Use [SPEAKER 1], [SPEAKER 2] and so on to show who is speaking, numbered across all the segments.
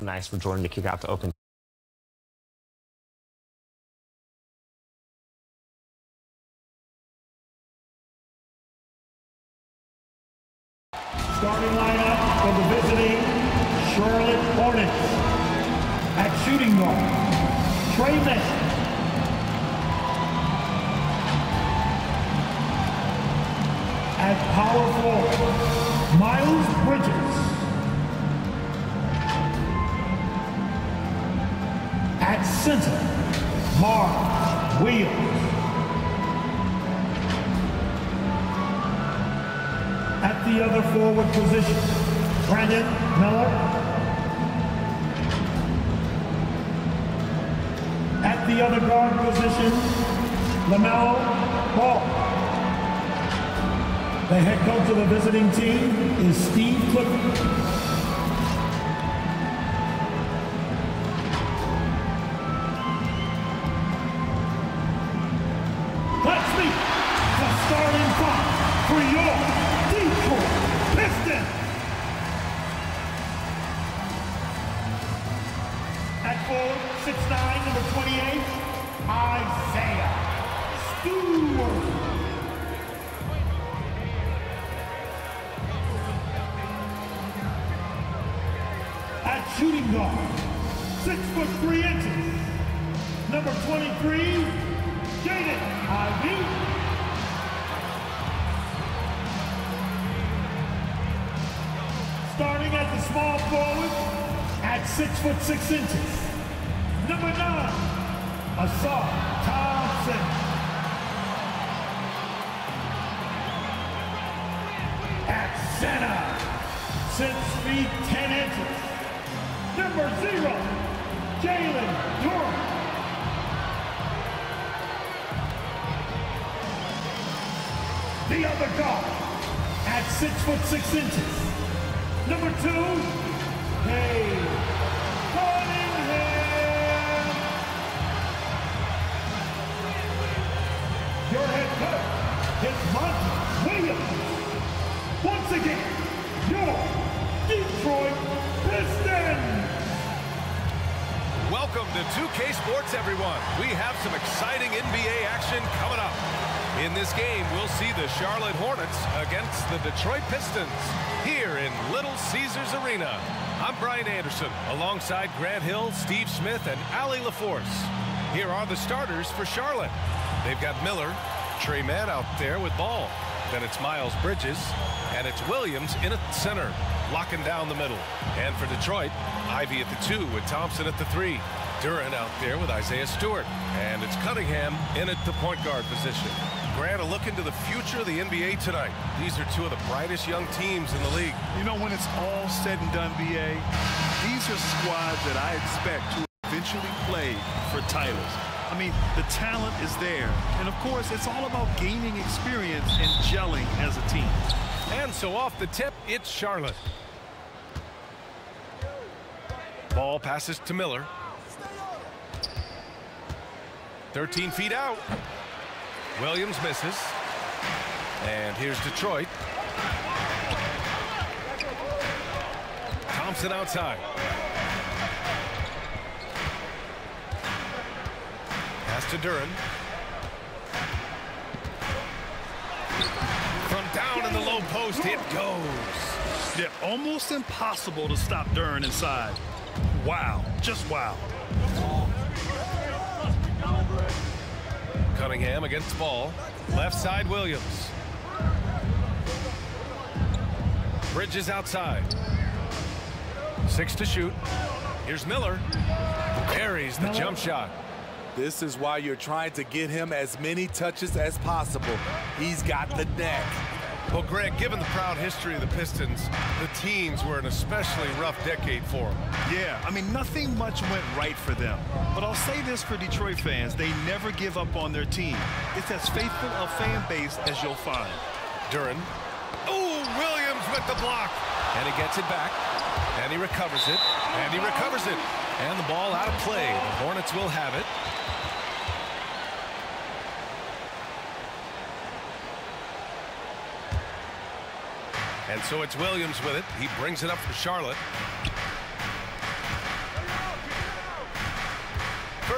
[SPEAKER 1] nice for Jordan to kick out the open.
[SPEAKER 2] Starting lineup for the visiting Charlotte Hornets. At shooting guard, Trey Mann. At power forward, Miles Bridges. At center, Mark Williams. At the other forward position, Brandon Miller. At the other guard position, LaMelo Ball. The head coach of the visiting team is Steve Clifford. Let's meet the starting five for your Detroit Pistons. At forward, 6'9", number 28, Isaiah Stewart. At shooting guard, 6'3", number 23, Jaden Ivey. Starting at the small forward, at 6'6", number 9, Asar Thompson. At center, 6 feet 10 inches, number 0, Jalen Durham. The other guard, at 6'6", number 2, Cade Cunningham. Your head coach is Monty Williams. Once again, your Detroit Pistons.
[SPEAKER 3] Welcome to 2K Sports, everyone. We have some exciting NBA action coming up. In this game, we'll see the Charlotte Hornets against the Detroit Pistons here in Little Caesars Arena. I'm Brian Anderson, alongside Grant Hill, Steve Smith, and Allie LaForce. Here are the starters for Charlotte. They've got Miller, Trey Mann out there with ball. Then it's Miles Bridges, and it's Williams in at center, locking down the middle. And for Detroit, Ivey at the 2 with Thompson at the 3. Duran out there with Isaiah Stewart. And it's Cunningham in at the point guard position. Grant, a look into the future of the NBA tonight. These are two of the brightest young teams in the league.
[SPEAKER 4] You know, when it's all said and done, BA, these are squads that I expect to eventually play for titles. I mean, the talent is there. And, of course, it's all about gaining experience and gelling as a team.
[SPEAKER 3] And so off the tip, it's Charlotte. Ball passes to Miller. 13 feet out. Williams misses. And here's Detroit. Thompson outside. Pass to Duran. From down in the low post, it goes.
[SPEAKER 4] Yeah, almost impossible to stop Duran inside. Wow, just wow.
[SPEAKER 3] Cunningham against ball. Left side, Williams. Bridges outside. 6 to shoot. Here's Miller. Buries the jump shot.
[SPEAKER 5] This is why you're trying to get him as many touches as possible. He's got the neck.
[SPEAKER 3] Well, Greg, given the proud history of the Pistons, the teens were an especially rough decade for them.
[SPEAKER 4] Yeah, I mean, nothing much went right for them. But I'll say this for Detroit fans, they never give up on their team. It's as faithful a fan base as you'll find.
[SPEAKER 3] Duran. Oh, Williams with the block. And he gets it back. And he recovers it. And he recovers it. And the ball out of play. The Hornets will have it. And so it's Williams with it. He brings it up for Charlotte.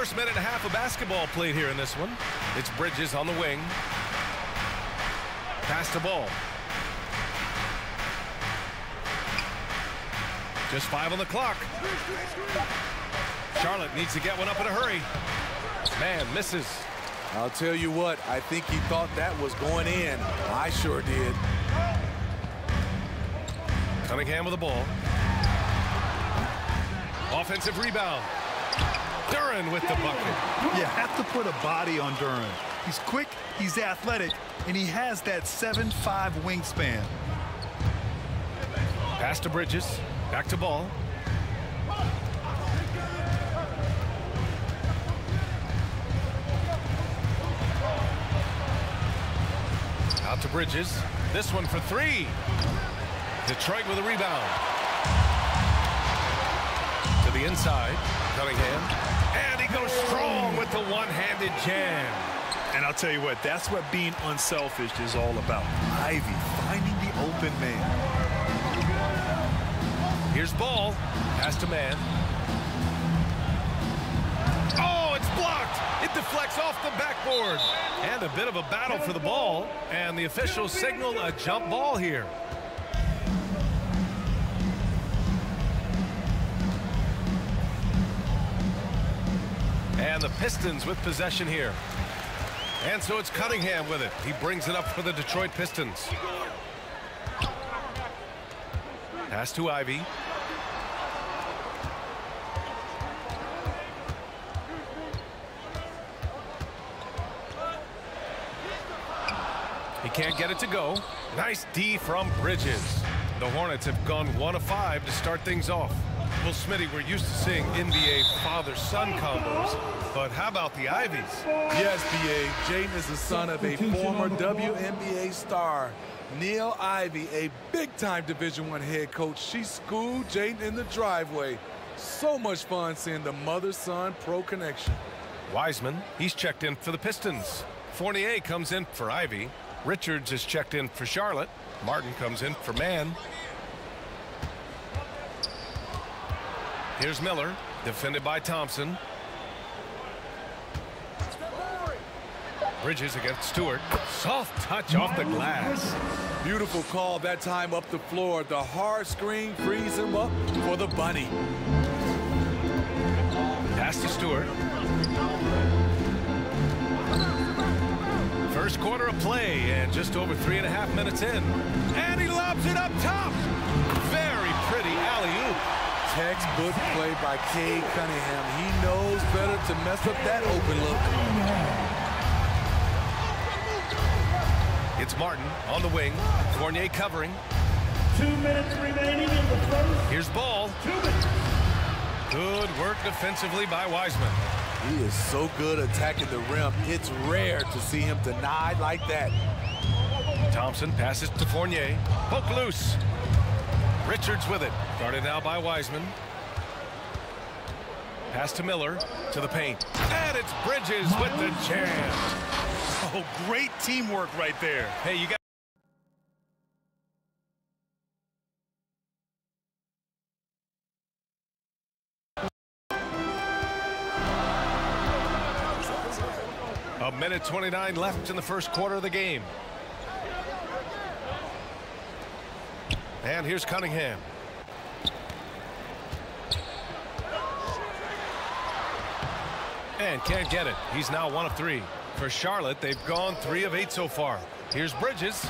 [SPEAKER 3] First minute and a half of basketball played here in this one. It's Bridges on the wing. Pass the ball. Just 5 on the clock. Charlotte needs to get one up in a hurry. Man misses.
[SPEAKER 5] I'll tell you what, I think he thought that was going in. I sure did.
[SPEAKER 3] Cunningham with the ball. Offensive rebound. Duren with the bucket.
[SPEAKER 4] You have to put a body on Duren. He's quick, he's athletic, and he has that 7'5" wingspan.
[SPEAKER 3] Pass to Bridges. Back to ball. Out to Bridges. This one for 3. Detroit with a rebound. To the inside. Cunningham. And he goes strong with the one-handed jam.
[SPEAKER 4] And I'll tell you what, that's what being unselfish is all about. Ivy finding the open man.
[SPEAKER 3] Here's Ball. Pass to man. Oh, it's blocked. It deflects off the backboard. And a bit of a battle for the ball. And the officials signal a jump ball here. And the Pistons with possession here. And so it's Cunningham with it. He brings it up for the Detroit Pistons. Pass to Ivy. He can't get it to go. Nice D from Bridges. The Hornets have gone 1 of 5 to start things off. Well, Smitty, we're used to seeing NBA father-son combos, but how about the Ivies?
[SPEAKER 5] Yes, B.A. Jaden is the son of a former WNBA star. Neil Ivy, a big-time Division I head coach. She schooled Jaden in the driveway. So much fun seeing the mother-son pro connection.
[SPEAKER 3] Wiseman, he's checked in for the Pistons. Fournier comes in for Ivy. Richards is checked in for Charlotte. Martin comes in for man. Here's Miller, defended by Thompson. Bridges against Stewart. Soft touch off the glass.
[SPEAKER 5] Beautiful call that time up the floor. The hard screen frees him up for the bunny.
[SPEAKER 3] Pass to Stewart. First quarter of play and just over 3.5 minutes in. And he lobs it up top. Very pretty alley-oop.
[SPEAKER 5] Textbook play by Cade Cunningham. He knows better to mess up that open look.
[SPEAKER 3] It's Martin on the wing. Fournier covering.
[SPEAKER 2] 2 minutes remaining in the first.
[SPEAKER 3] Here's Ball.
[SPEAKER 2] 2 minutes.
[SPEAKER 3] Good work defensively by Wiseman.
[SPEAKER 5] He is so good attacking the rim. It's rare to see him denied like that.
[SPEAKER 3] Thompson passes to Fournier. Poke loose. Richards with it. Guarded now by Wiseman. Pass to Miller. To the paint. And it's Bridges with the jam.
[SPEAKER 4] Oh, great teamwork right there.
[SPEAKER 3] Hey, you got... A minute 29 left in the first quarter of the game. And here's Cunningham. And can't get it. He's now 1 of 3. For Charlotte, they've gone 3 of 8 so far. Here's Bridges.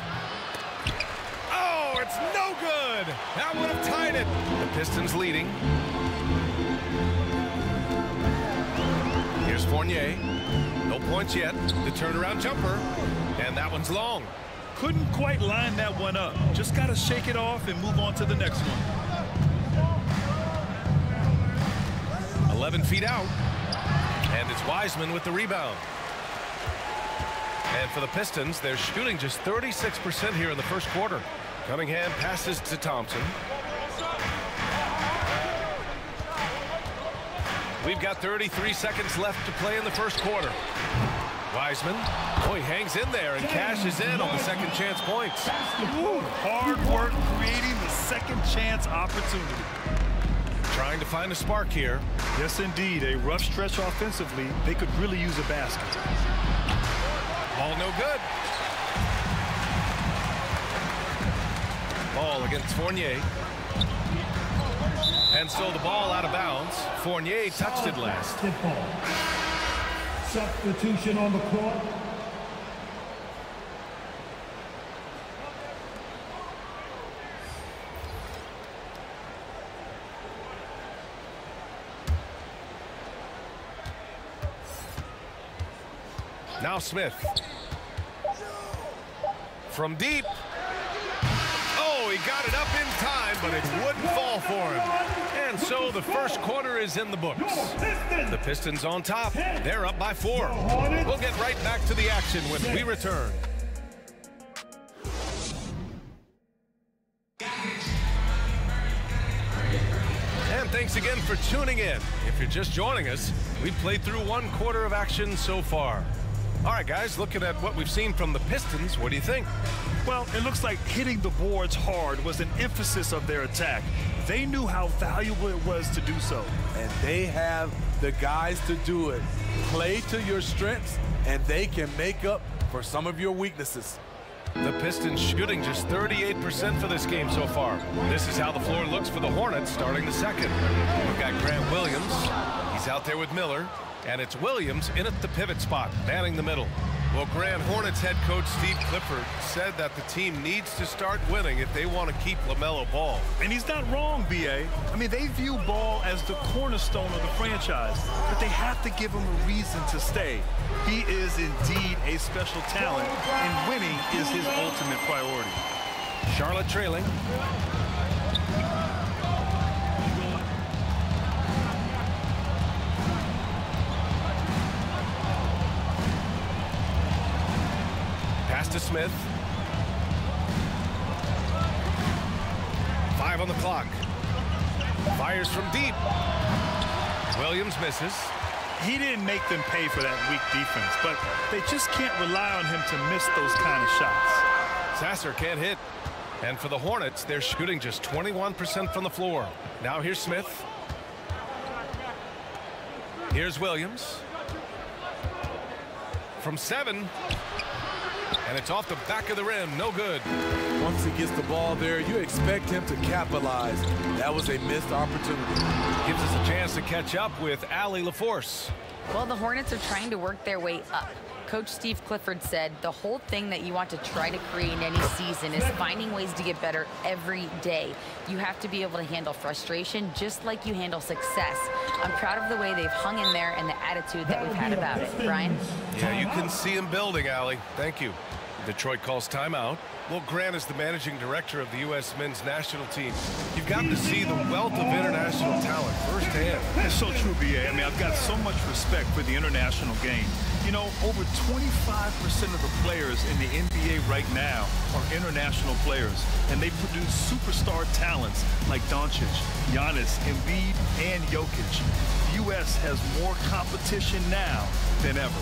[SPEAKER 3] Oh, it's no good. That would have tied it. The Pistons leading. Here's Fournier. No points yet. The turnaround jumper. And that one's long.
[SPEAKER 4] Couldn't quite line that one up. Just got to shake it off and move on to the next one.
[SPEAKER 3] 11 feet out. And it's Wiseman with the rebound. And for the Pistons, they're shooting just 36% here in the first quarter. Cunningham passes to Thompson. We've got 33 seconds left to play in the first quarter. Wiseman, oh, he hangs in there and cashes in on the second chance points.
[SPEAKER 4] Ooh, hard work creating the second chance opportunity.
[SPEAKER 3] Trying to find a spark here.
[SPEAKER 4] Yes, indeed. A rough stretch offensively. They could really use a basket.
[SPEAKER 3] Ball no good. Ball against Fournier. And so the ball out of bounds. Fournier touched it last.
[SPEAKER 2] Substitution on the court.
[SPEAKER 3] Now Smith. From deep. Oh, he got it up in time, but it wouldn't fall for him. And so the first quarter is in the books. The Pistons on top. They're up by 4. We'll get right back to the action when we return. And thanks again for tuning in. If you're just joining us, we've played through 1 quarter of action so far. All right, guys, looking at what we've seen from the Pistons, what do you think?
[SPEAKER 4] Well, it looks like hitting the boards hard was an emphasis of their attack. They knew how valuable it was to do so.
[SPEAKER 5] And they have the guys to do it. Play to your strengths, and they can make up for some of your weaknesses.
[SPEAKER 3] The Pistons shooting just 38% for this game so far. This is how the floor looks for the Hornets starting the second. We've got Grant Williams. He's out there with Miller. And it's Williams in at the pivot spot, manning the middle. Well, Grand Hornets head coach Steve Clifford said that the team needs to start winning if they want to keep LaMelo Ball.
[SPEAKER 4] And he's not wrong, B.A. I mean, they view Ball as the cornerstone of the franchise, but they have to give him a reason to stay. He is indeed a special talent, and winning is his ultimate priority.
[SPEAKER 3] Charlotte trailing. Pass to Smith. 5 on the clock. Fires from deep. Williams misses.
[SPEAKER 4] He didn't make them pay for that weak defense, but they just can't rely on him to miss those kind of shots.
[SPEAKER 3] Sasser can't hit. And for the Hornets, they're shooting just 21% from the floor. Now here's Smith. Here's Williams. From 7. And it's off the back of the rim. No good.
[SPEAKER 5] Once he gets the ball there, you expect him to capitalize. That was a missed opportunity.
[SPEAKER 3] Gives us a chance to catch up with Allie LaForce.
[SPEAKER 1] Well, the Hornets are trying to work their way up. Coach Steve Clifford said the whole thing that you want to try to create in any season is finding ways to get better every day. You have to be able to handle frustration just like you handle success. I'm proud of the way they've hung in there and the attitude that we've had about it. Brian?
[SPEAKER 3] Yeah, you can see him building, Allie. Thank you. Detroit calls timeout. Well, Grant is the managing director of the U.S. men's national team. You've gotten to see the wealth of international talent firsthand.
[SPEAKER 4] That's so true, B.A. I mean, I've got so much respect for the international game. You know, over 25% of the players in the NBA right now are international players, and they produce superstar talents like Doncic, Giannis, Embiid, and Jokic. The U.S. has more competition now than ever.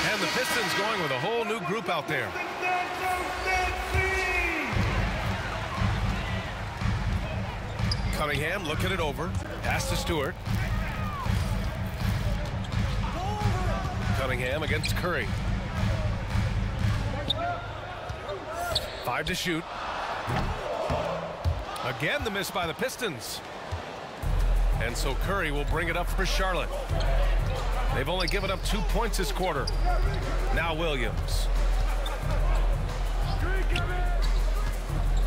[SPEAKER 3] And the Pistons going with a whole new group out there. Cunningham looking it over. Pass to Stewart. Cunningham against Curry. 5 to shoot. Again, the miss by the Pistons. And so Curry will bring it up for Charlotte. They've only given up 2 points this quarter. Now Williams.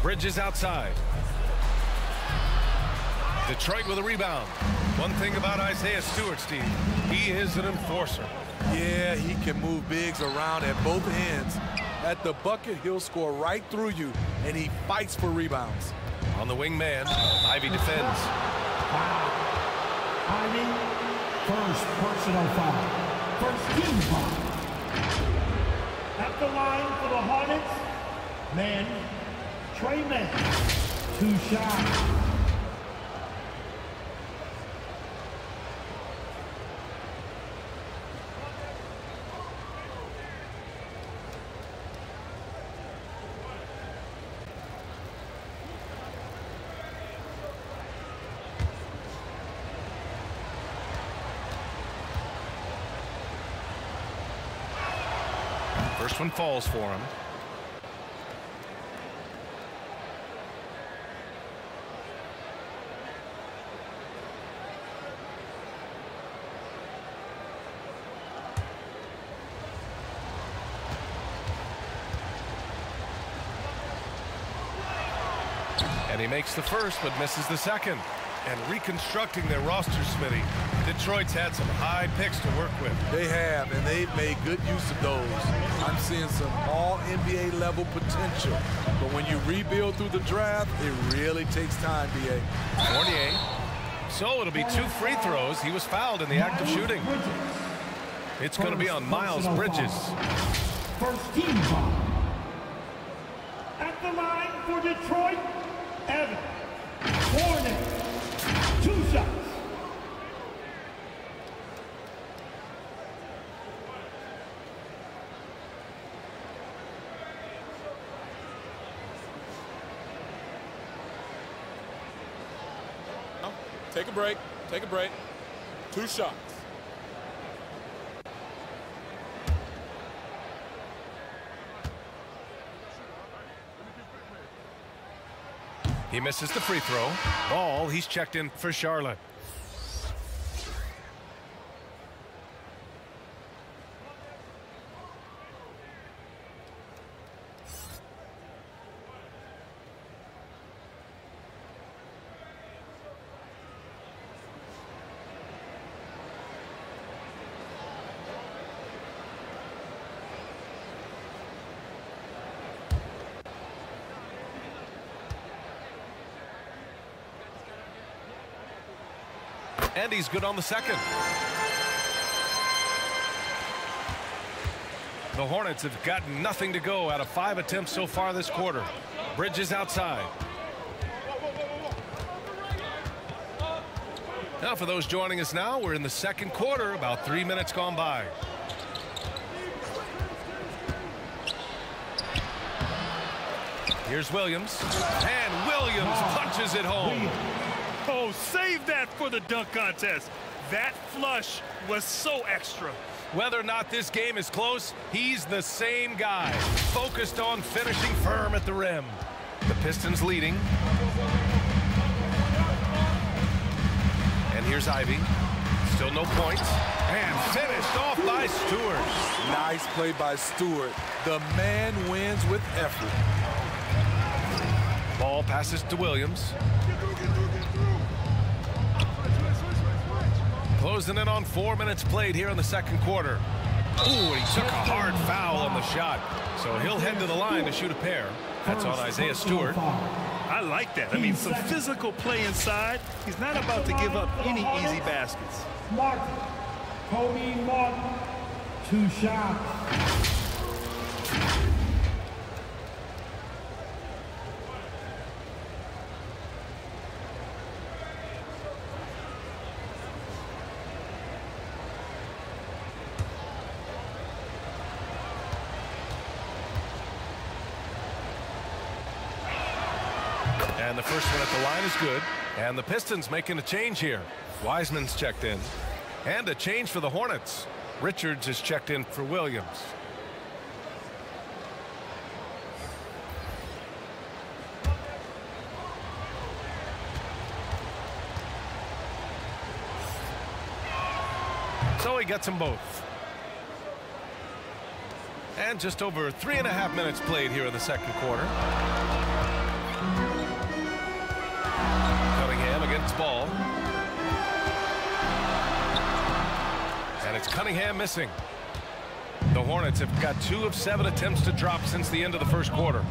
[SPEAKER 3] Bridges outside. Detroit with a rebound. One thing about Isaiah Stewart, Steve, he is an enforcer.
[SPEAKER 5] Yeah, he can move bigs around at both ends. At the bucket, he'll score right through you, and he fights for rebounds.
[SPEAKER 3] On the wing man, Ivy defends.
[SPEAKER 2] Foul. Ivy, first personal foul. First team foul. At the line for the Hornets, men, Trey Men, 2 shots.
[SPEAKER 3] First one falls for him. And he makes the first, but misses the second. And reconstructing their roster, Smitty, Detroit's had some high picks to work with.
[SPEAKER 5] They have, and they've made good use of those. I'm seeing some all-NBA level potential. But when you rebuild through the draft, it really takes time, B.A.
[SPEAKER 3] Fournier. So it'll be 2 free throws. He was fouled in the act of shooting. It's going to be on Miles Bridges.
[SPEAKER 2] First team foul. At the line for Detroit, Evan Hornets. 2 shots.
[SPEAKER 5] Take a break. Take a break. 2 shots.
[SPEAKER 3] He misses the free throw. Ball, he's checked in for Charlotte. And he's good on the second. The Hornets have gotten nothing to go out of 5 attempts so far this quarter. Bridges outside. Now for those joining us now, we're in the second quarter, about 3 minutes gone by. Here's Williams. And Williams punches it home.
[SPEAKER 4] Oh, save that for the dunk contest. That flush was so extra.
[SPEAKER 3] Whether or not this game is close, he's the same guy, focused on finishing firm at the rim. The Pistons leading. And here's Ivy. Still no points. And finished off by Stewart.
[SPEAKER 5] Nice play by Stewart. The man wins with effort.
[SPEAKER 3] Ball passes to Williams. Closing in on 4 minutes played here in the second quarter. Ooh, he took a hard foul on the shot. So he'll head to the line to shoot a pair. That's on Isaiah Stewart.
[SPEAKER 4] I like that. I mean, some physical play inside. He's not about to give up any easy baskets.
[SPEAKER 2] Martin. Kobe Martin. 2 shots.
[SPEAKER 3] And the first one at the line is good. And the Pistons making a change here. Wiseman's checked in. And a change for the Hornets. Richards is checked in for Williams. So he gets them both. And just over 3.5 minutes played here in the second quarter. Cunningham against Ball. And it's Cunningham missing. The Hornets have got 2 of 7 attempts to drop since the end of the first quarter.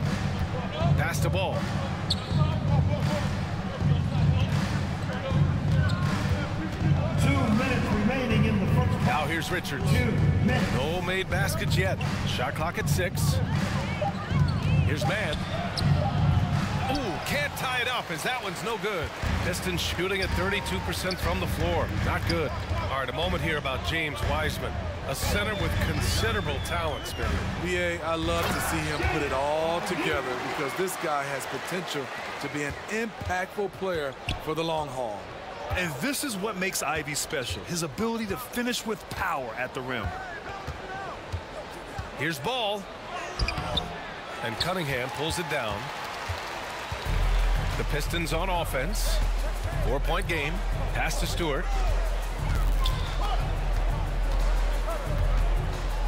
[SPEAKER 3] Pass to Ball.
[SPEAKER 2] Remaining in the first half.
[SPEAKER 3] Now here's Richards. No made baskets yet. Shot clock at 6. Here's Mann. Ooh, can't tie it up as that one's no good. Pistons shooting at 32% from the floor. Not good. All right, a moment here about James Wiseman, a center with considerable talent, Spinner.
[SPEAKER 5] BA, I love to see him put it all together because this guy has potential to be an impactful player for the long haul.
[SPEAKER 4] And this is what makes Ivy special, his ability to finish with power at the rim.
[SPEAKER 3] Here's Ball. And Cunningham pulls it down. The Pistons on offense. 4-point game. Pass to Stewart.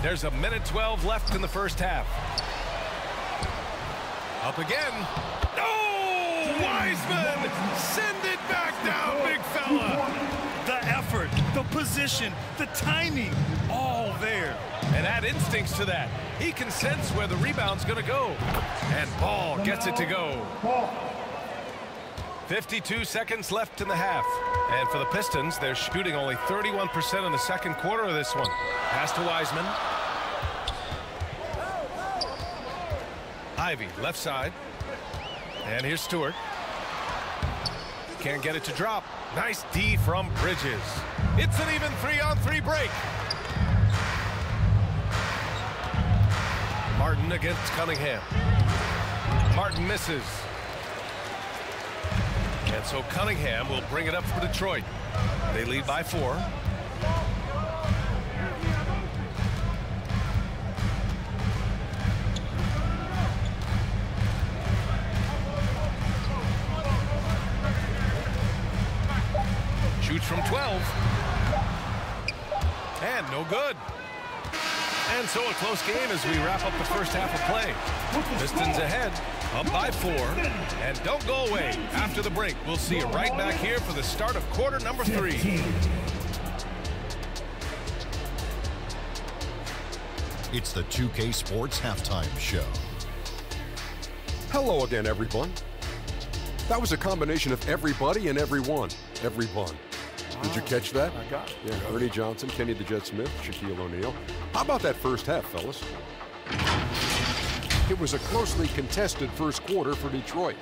[SPEAKER 3] There's a minute 12 left in the first half. Up again. Oh, Wiseman! Send it back down, big fella.
[SPEAKER 4] The effort, the position, the timing, all there.
[SPEAKER 3] And add instincts to that. He can sense where the rebound's going to go. And Ball gets it to go. 52 seconds left in the half. And for the Pistons, they're shooting only 31% in the second quarter of this one. Pass to Wiseman. Ivy, left side. And here's Stewart. Can't get it to drop. Nice D from Bridges. It's an even 3-on-3 break. Martin against Cunningham. Martin misses. And so Cunningham will bring it up for Detroit. They lead by 4. Shoots from 12. And no good. And so a close game as we wrap up the first half of play. Pistons ahead, up by 4. And don't go away. After the break, we'll see you right back here for the start of quarter number 3.
[SPEAKER 6] It's the 2K Sports Halftime Show.
[SPEAKER 7] Hello again, everyone. That was a combination of everybody and everyone. Everyone. Did you catch that?
[SPEAKER 5] I got it.
[SPEAKER 7] Yeah, Ernie Johnson, Kenny the Jet Smith, Shaquille O'Neal. How about that first half, fellas? It was a closely contested first quarter for Detroit.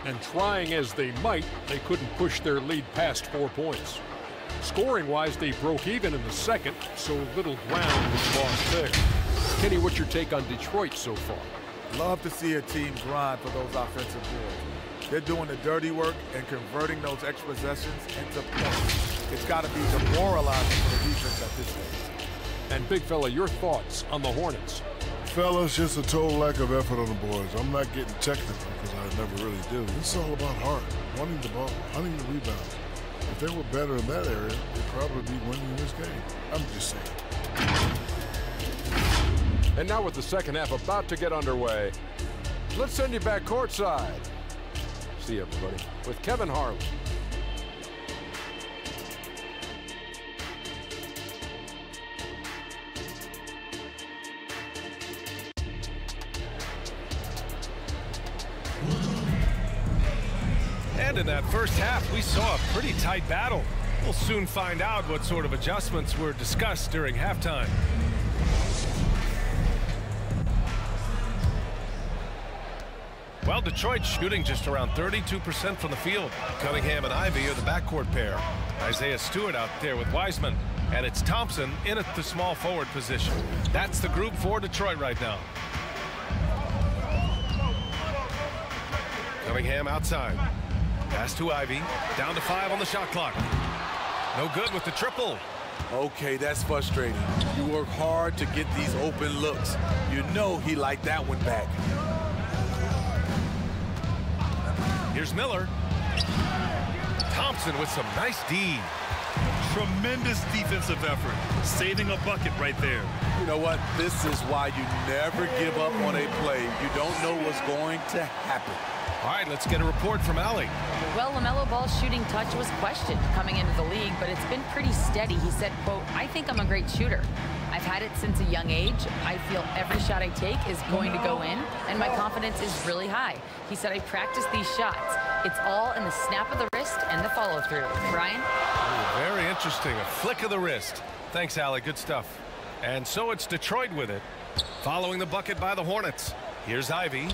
[SPEAKER 8] And trying as they might, they couldn't push their lead past 4 points. Scoring-wise, they broke even in the second, so little ground was lost there.
[SPEAKER 7] Kenny, what's your take on Detroit so far?
[SPEAKER 5] Love to see a team grind for those offensive boards. They're doing the dirty work and converting those extra possessions into points. It's got to be demoralizing for the defense at this stage.
[SPEAKER 8] And big fella, your thoughts on the Hornets?
[SPEAKER 9] Fellas, just a total lack of effort on the boards. I'm not getting technical because I never really do. It's all about heart, wanting the ball, hunting the rebound. If they were better in that area, they'd probably be winning this game. I'm just saying.
[SPEAKER 7] And now with the second half about to get underway, let's send you back courtside. See you, everybody, with Kevin Harlan.
[SPEAKER 3] And in that first half, we saw a pretty tight battle. We'll soon find out what sort of adjustments were discussed during halftime. Well, Detroit shooting just around 32% from the field. Cunningham and Ivy are the backcourt pair. Isaiah Stewart out there with Wiseman. And it's Thompson in at the small forward position. That's the group for Detroit right now. Cunningham outside. Pass to Ivy. Down to 5 on the shot clock. No good with the triple.
[SPEAKER 5] Okay, that's frustrating. You work hard to get these open looks. You know he liked that one back.
[SPEAKER 3] Here's Miller. Thompson with some nice D.
[SPEAKER 4] Tremendous defensive effort, saving a bucket right there.
[SPEAKER 5] You know what? This is why you never give up on a play. You don't know what's going to happen.
[SPEAKER 3] All right, let's get a report from Allie.
[SPEAKER 1] Well, LaMelo Ball's shooting touch was questioned coming into the league, but it's been pretty steady. He said, quote, "I think I'm a great shooter. I've had it since a young age. I feel every shot I take is going to go in, and my confidence is really high." He said, "I practice these shots. It's all in the snap of the wrist and the follow-through." Brian?
[SPEAKER 3] Ooh, very interesting. A flick of the wrist. Thanks, Allie. Good stuff. And so it's Detroit with it, following the bucket by the Hornets. Here's Ivy.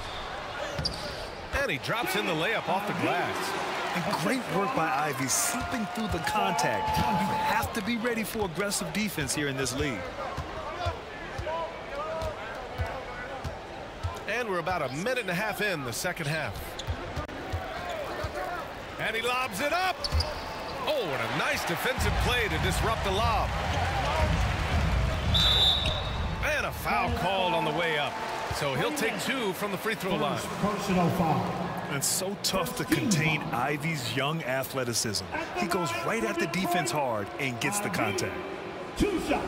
[SPEAKER 3] And he drops in the layup off the glass.
[SPEAKER 4] And great work by Ivy, slipping through the contact. You have to be ready for aggressive defense here in this league.
[SPEAKER 3] And we're about a minute and a half in the second half. And he lobs it up. Oh, what a nice defensive play to disrupt the lob. And a foul called on the way up. So he'll take 2 from the free throw line.
[SPEAKER 2] Personal foul.
[SPEAKER 4] It's so tough to contain Ivy's young athleticism. He goes right at the defense hard and gets the contact.
[SPEAKER 2] 2 shots.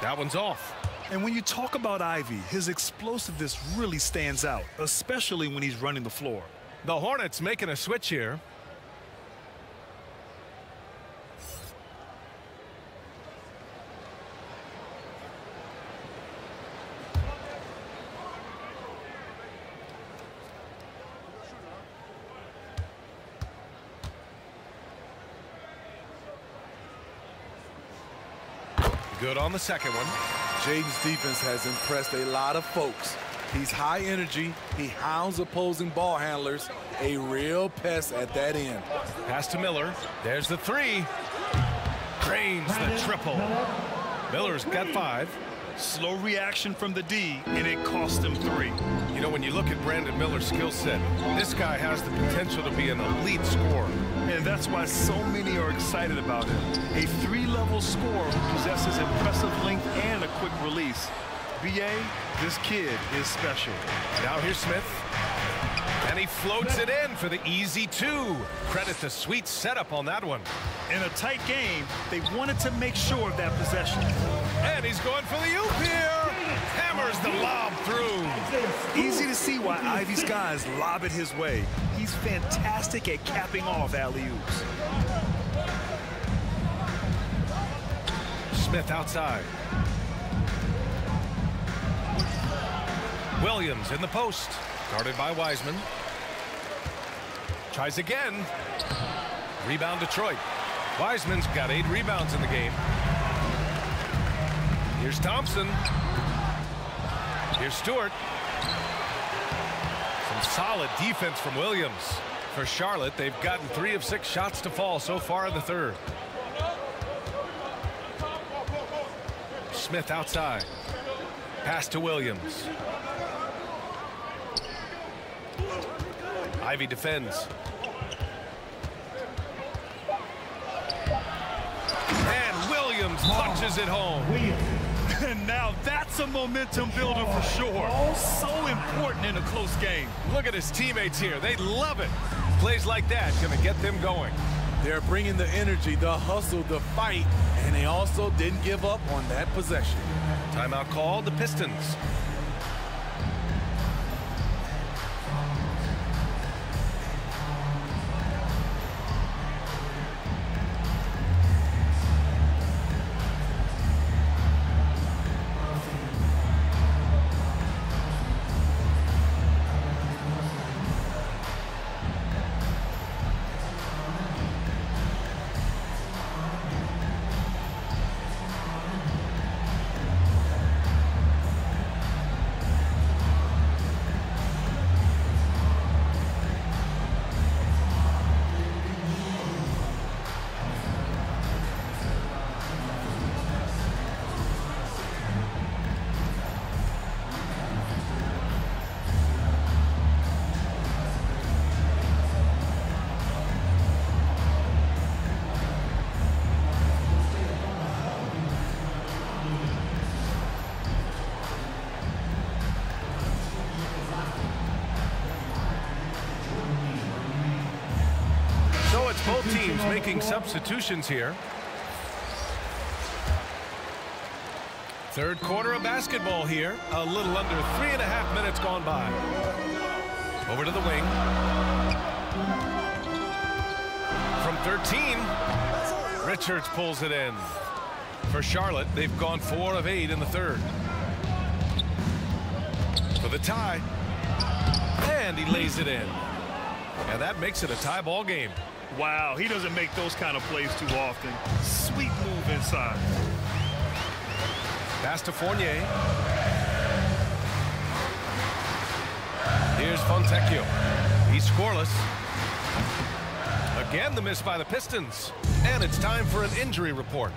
[SPEAKER 3] That one's off.
[SPEAKER 4] And when you talk about Ivy, his explosiveness really stands out, especially when he's running the floor.
[SPEAKER 3] The Hornets making a switch here. Good on the second one.
[SPEAKER 5] Jaden's defense has impressed a lot of folks. He's high energy. He hounds opposing ball handlers. A real pest at that end.
[SPEAKER 3] Pass to Miller. There's the 3. Drains the triple. Miller's got 5.
[SPEAKER 4] Slow reaction from the D, and it cost him 3.
[SPEAKER 3] You know, when you look at Brandon Miller's skill set, this guy has the potential to be an elite scorer.
[SPEAKER 4] And that's why so many are excited about him. A 3-level scorer who possesses impressive length and a quick release. BA, this kid is special.
[SPEAKER 3] Now here's Smith. And he floats it in for the easy 2. Credit the sweet setup on that one.
[SPEAKER 4] In a tight game, they wanted to make sure of that possession.
[SPEAKER 3] And he's going for the oop here. Hammers the lob through.
[SPEAKER 4] Easy to see why Ivy's guys lob it his way. He's fantastic at capping off alley-oops.
[SPEAKER 3] Smith outside. Williams in the post. Guarded by Wiseman. Tries again. Rebound Detroit. Wiseman's got 8 rebounds in the game. Here's Thompson. Here's Stewart. Some solid defense from Williams. For Charlotte, they've gotten 3 of 6 shots to fall so far in the third. Smith outside. Pass to Williams. Ivy defends. And Williams punches it home.
[SPEAKER 4] And now that's a momentum builder for sure. So important in a close game.
[SPEAKER 3] Look at his teammates here. They love it. Plays like that going to get them going.
[SPEAKER 5] They're bringing the energy, the hustle, the fight, and they also didn't give up on that possession.
[SPEAKER 3] Timeout called the Pistons. it's both teams making substitutions here. Third quarter of basketball here. A little under 3.5 minutes gone by. Over to the wing. From 13, Richards pulls it in. For Charlotte, they've gone 4 of 8 in the third. For the tie. And he lays it in. And that makes it a tie ball game.
[SPEAKER 4] Wow, he doesn't make those kind of plays too often. Sweet move inside.
[SPEAKER 3] Pass to Fournier. Here's Fontecchio. He's scoreless. Again, the miss by the Pistons. And it's time for an injury report.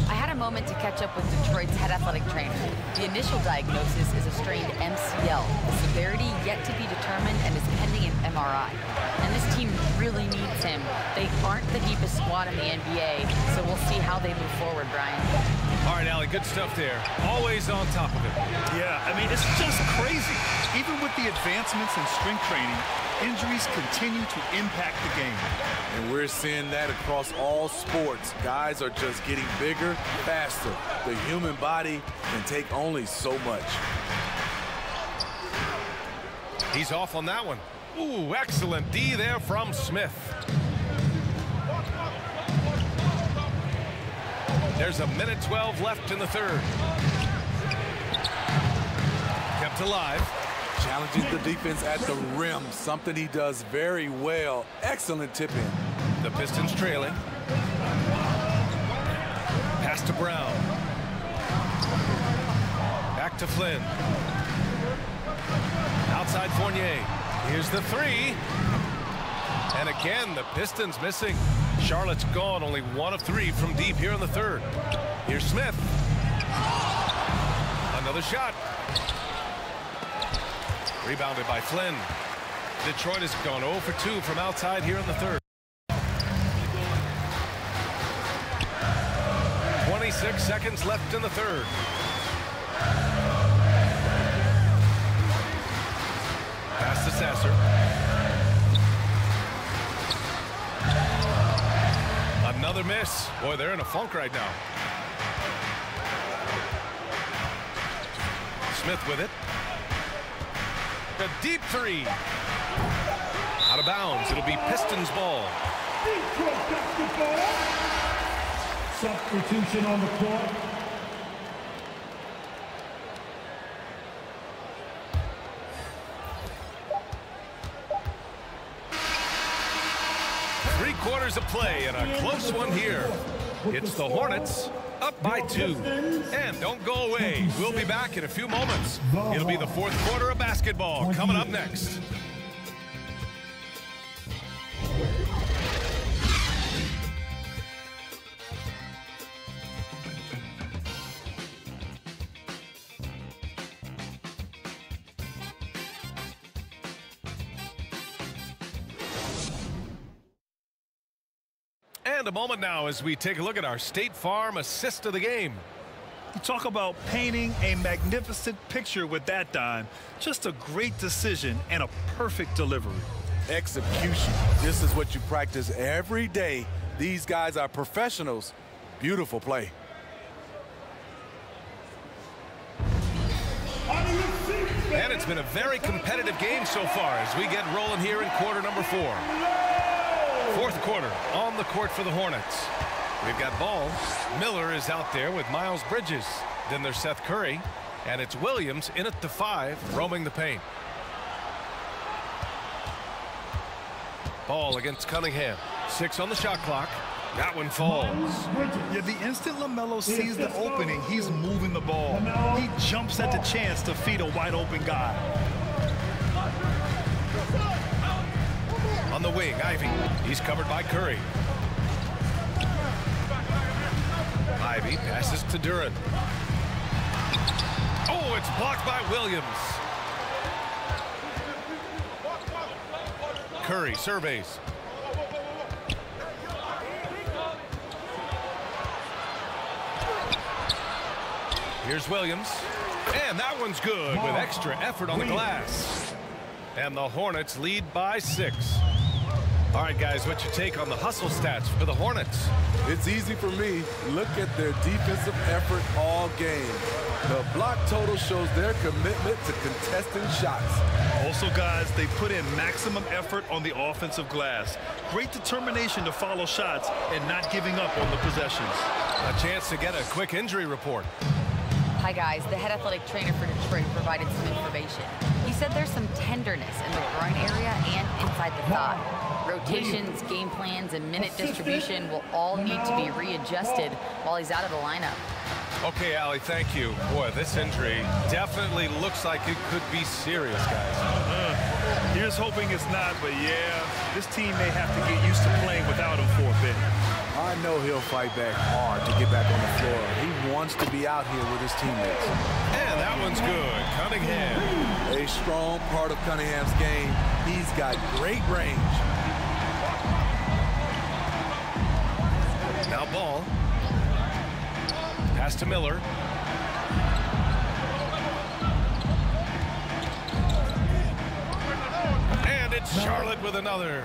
[SPEAKER 1] I had a moment to catch up with Detroit's head athletic trainer. The initial diagnosis is a strained MCL. The severity yet to be determined and is pending an MRI. And this team really needs him. They aren't the deepest squad in the NBA, so we'll see how they move forward, Brian.
[SPEAKER 3] All right, Allie, good stuff there. Always on top of it.
[SPEAKER 4] Yeah, I mean, it's just crazy. Even with the advancements in strength training, injuries continue to impact the game.
[SPEAKER 5] And we're seeing that across all sports. Guys are just getting bigger, faster. The human body can take only so much.
[SPEAKER 3] He's off on that one. Ooh, excellent D there from Smith. There's a minute 12 left in the third. Kept alive.
[SPEAKER 5] Challenging the defense at the rim, something he does very well. Excellent tip-in.
[SPEAKER 3] The Pistons trailing. Pass to Brown. Back to Flynn. Outside Fournier. Here's the three. And again, the Pistons missing. Charlotte's gone only 1 of 3 from deep here in the third. Here's Smith. Another shot. Rebounded by Flynn. Detroit has gone 0 for 2 from outside here in the third. 26 seconds left in the third. Pass to Sasser. Another miss. Boy, they're in a funk right now. Smith with it. A deep three. Out of bounds. It'll be Pistons ball.
[SPEAKER 2] Substitution on the court.
[SPEAKER 3] Three-quarters of play and a close one here. It's the Hornets up by 2. And don't go away. We'll be back in a few moments. It'll be the fourth quarter of basketball coming up next. And a moment now as we take a look at our State Farm assist of the game.
[SPEAKER 4] You talk about painting a magnificent picture with that dime. Just a great decision and a perfect delivery.
[SPEAKER 5] Execution. This is what you practice every day. These guys are professionals. Beautiful play.
[SPEAKER 3] And it's been a very competitive game so far as we get rolling here in quarter number 4. Fourth quarter on the court for the Hornets. We've got ball. Miller is out there with Miles Bridges. Then there's Seth Curry. And it's Williams in at the 5, roaming the paint. Ball against Cunningham. 6 on the shot clock. That one falls.
[SPEAKER 4] Yeah, the instant LaMelo sees the opening, he's moving the ball. He jumps at the chance to feed a wide open guy.
[SPEAKER 3] On the wing, Ivy. He's covered by Curry. Ivy passes to Duran. Oh, it's blocked by Williams. Curry surveys. Here's Williams. And that one's good with extra effort on the glass. And the Hornets lead by 6. All right, guys, what's your take on the hustle stats for the Hornets?
[SPEAKER 5] It's easy for me. Look at their defensive effort all game. The block total shows their commitment to contesting shots.
[SPEAKER 4] Also, guys, they put in maximum effort on the offensive glass. Great determination to follow shots and not giving up on the possessions.
[SPEAKER 3] A chance to get a quick injury report.
[SPEAKER 1] Hi, guys. The head athletic trainer for Detroit provided some information. He said there's some tenderness in the groin area and inside the thigh. Rotations, game plans, and minute distribution will all need to be readjusted while he's out of the lineup.
[SPEAKER 3] Okay, Allie, thank you. Boy, this injury definitely looks like it could be serious, guys.
[SPEAKER 4] Here's hoping it's not, but yeah, this team may have to get used to playing without him for a bit.
[SPEAKER 5] I know he'll fight back hard to get back on the floor. He wants to be out here with his teammates.
[SPEAKER 3] And that one's good. Cunningham.
[SPEAKER 5] A strong part of Cunningham's game. He's got great range.
[SPEAKER 3] Now ball. Pass to Miller. And it's Charlotte with another.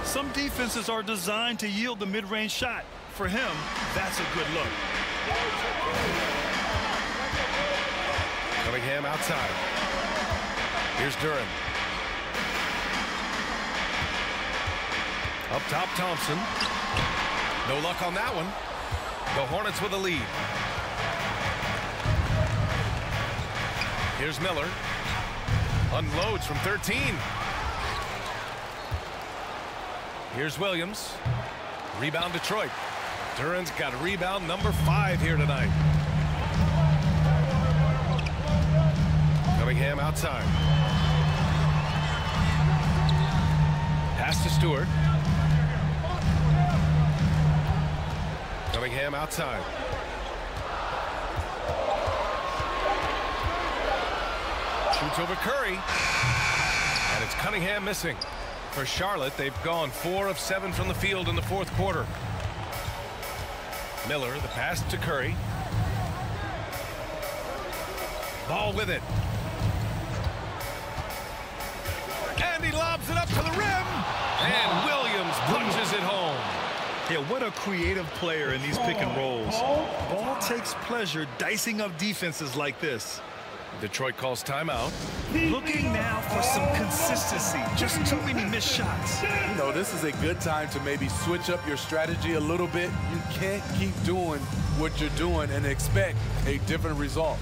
[SPEAKER 4] Some defenses are designed to yield the mid-range shot. For him, that's a good look.
[SPEAKER 3] Cunningham outside. Here's Duran. Up top, Thompson. No luck on that one. The Hornets with a lead. Here's Miller. Unloads from 13. Here's Williams. Rebound Detroit. Duran's got rebound number 5 here tonight. Cunningham outside. Pass to Stewart. Cunningham outside. Shoots over Curry. And it's Cunningham missing. For Charlotte, they've gone 4 of 7 from the field in the fourth quarter. Miller, the pass to Curry. Ball with it. And he lobs it up to the rim. And Williams punches it home.
[SPEAKER 4] Yeah, what a creative player in these pick and rolls. Ball takes pleasure dicing up defenses like this.
[SPEAKER 3] Detroit calls timeout.
[SPEAKER 4] Looking now for some consistency. Just too many missed shots.
[SPEAKER 5] You know, this is a good time to maybe switch up your strategy a little bit. You can't keep doing what you're doing and expect a different result.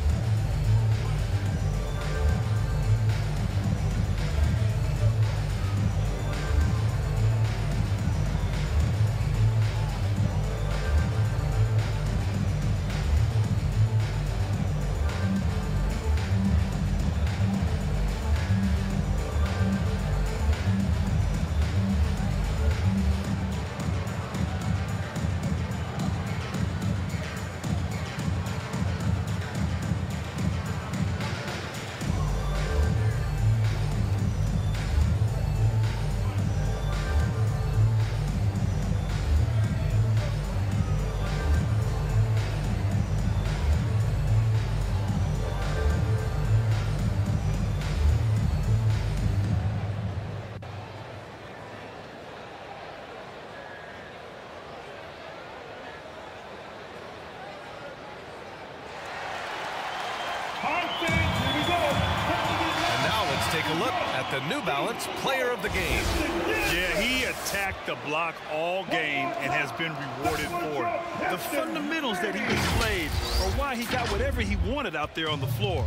[SPEAKER 3] Take a look at the New Balance player of the game.
[SPEAKER 4] Yeah, he attacked the block all game and has been rewarded for it. The fundamentals that he displayed are why he got whatever he wanted out there on the floor.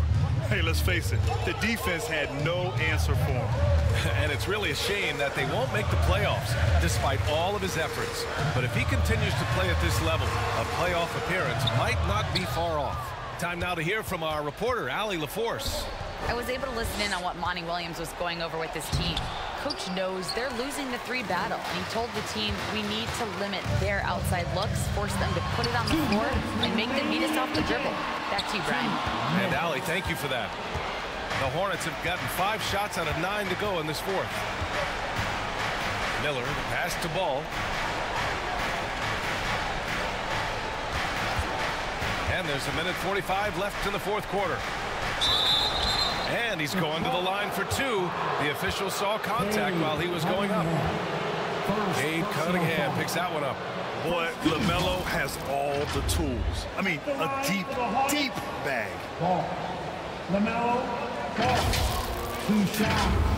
[SPEAKER 4] Hey, let's face it, the defense had no answer for him.
[SPEAKER 3] And it's really a shame that they won't make the playoffs despite all of his efforts. But if he continues to play at this level, a playoff appearance might not be far off. Time now to hear from our reporter, Allie LaForce.
[SPEAKER 1] I was able to listen in on what Monty Williams was going over with his team. Coach knows they're losing the 3 battle, and he told the team we need to limit their outside looks, force them to put it on the floor, and make them beat us off the dribble. Back to you, Brian.
[SPEAKER 3] And Allie, thank you for that. The Hornets have gotten 5 shots out of 9 to go in this fourth. Miller, the pass to Ball. And there's a minute 45 left in the fourth quarter. And he's going to the line for 2. The official saw contact while he was going up. Cade Cunningham picks that one up.
[SPEAKER 4] Boy, LaMelo has all the tools. I mean, a deep, deep bag.
[SPEAKER 2] Ball. LaMelo, ball. 2 shots.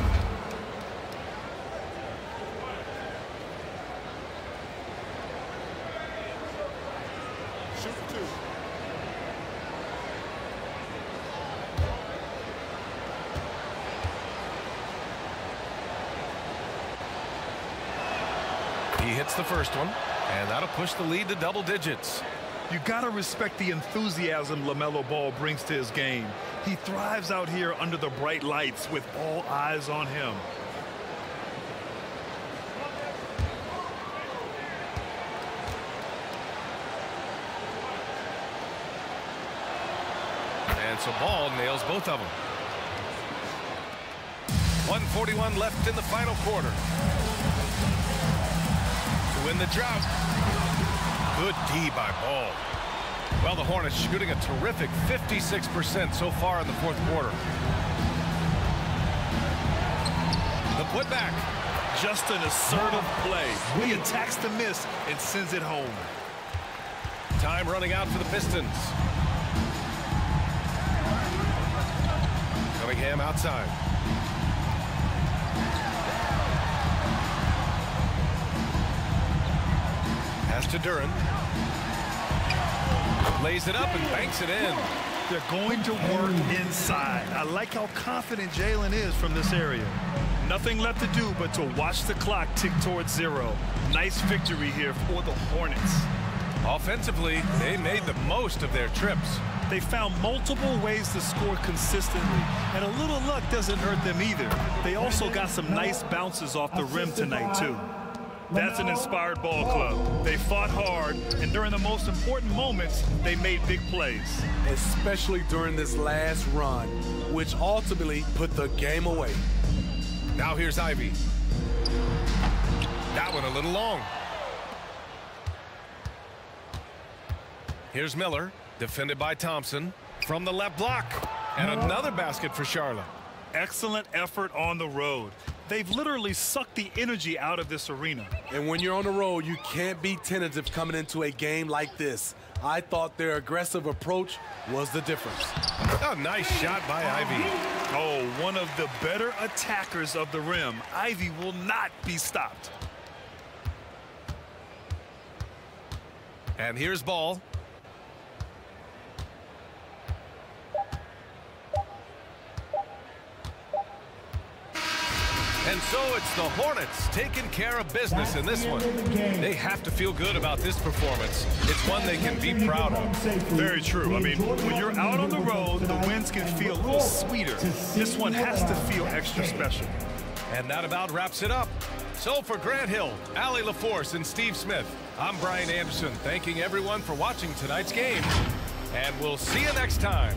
[SPEAKER 3] He hits the first one, and that'll push the lead to double digits.
[SPEAKER 4] You gotta respect the enthusiasm LaMelo Ball brings to his game. He thrives out here under the bright lights with all eyes on him.
[SPEAKER 3] And so Ball nails both of them. 1:41 left in the final quarter. To win the drought. Good D by Ball. Well, the Hornets shooting a terrific 56% so far in the fourth quarter. The putback.
[SPEAKER 4] Just an assertive play. He attacks the miss and sends it home.
[SPEAKER 3] Time running out for the Pistons. Cunningham outside. Pass to Duran. Lays it up and banks it in.
[SPEAKER 4] They're going to work inside. I like how confident Jalen is from this area. Nothing left to do but to watch the clock tick towards 0. Nice victory here for the Hornets.
[SPEAKER 3] Offensively, they made the most of their trips.
[SPEAKER 4] They found multiple ways to score consistently, and a little luck doesn't hurt them either. They also got some nice bounces off the rim tonight, too. That's an inspired ball club. They fought hard, and during the most important moments, they made big plays.
[SPEAKER 5] Especially during this last run, which ultimately put the game away.
[SPEAKER 3] Now here's Ivy. That one a little long. Here's Miller, defended by Thompson, from the left block. And another basket for Charlotte.
[SPEAKER 4] Excellent effort on the road. They've literally sucked the energy out of this arena.
[SPEAKER 5] And when you're on the road, you can't be tentative coming into a game like this. I thought their aggressive approach was the difference.
[SPEAKER 3] A nice shot by Ivy.
[SPEAKER 4] Oh, one of the better attackers of the rim. Ivy will not be stopped.
[SPEAKER 3] And here's Ball. And so it's the Hornets taking care of business in this one. They have to feel good about this performance. It's one they can be proud of.
[SPEAKER 4] Very true. I mean, when you're out on the road, the wins can feel a little sweeter. This one has to feel extra special.
[SPEAKER 3] And that about wraps it up. So for Grant Hill, Allie LaForce, and Steve Smith, I'm Brian Anderson, thanking everyone for watching tonight's game. And we'll see you next time.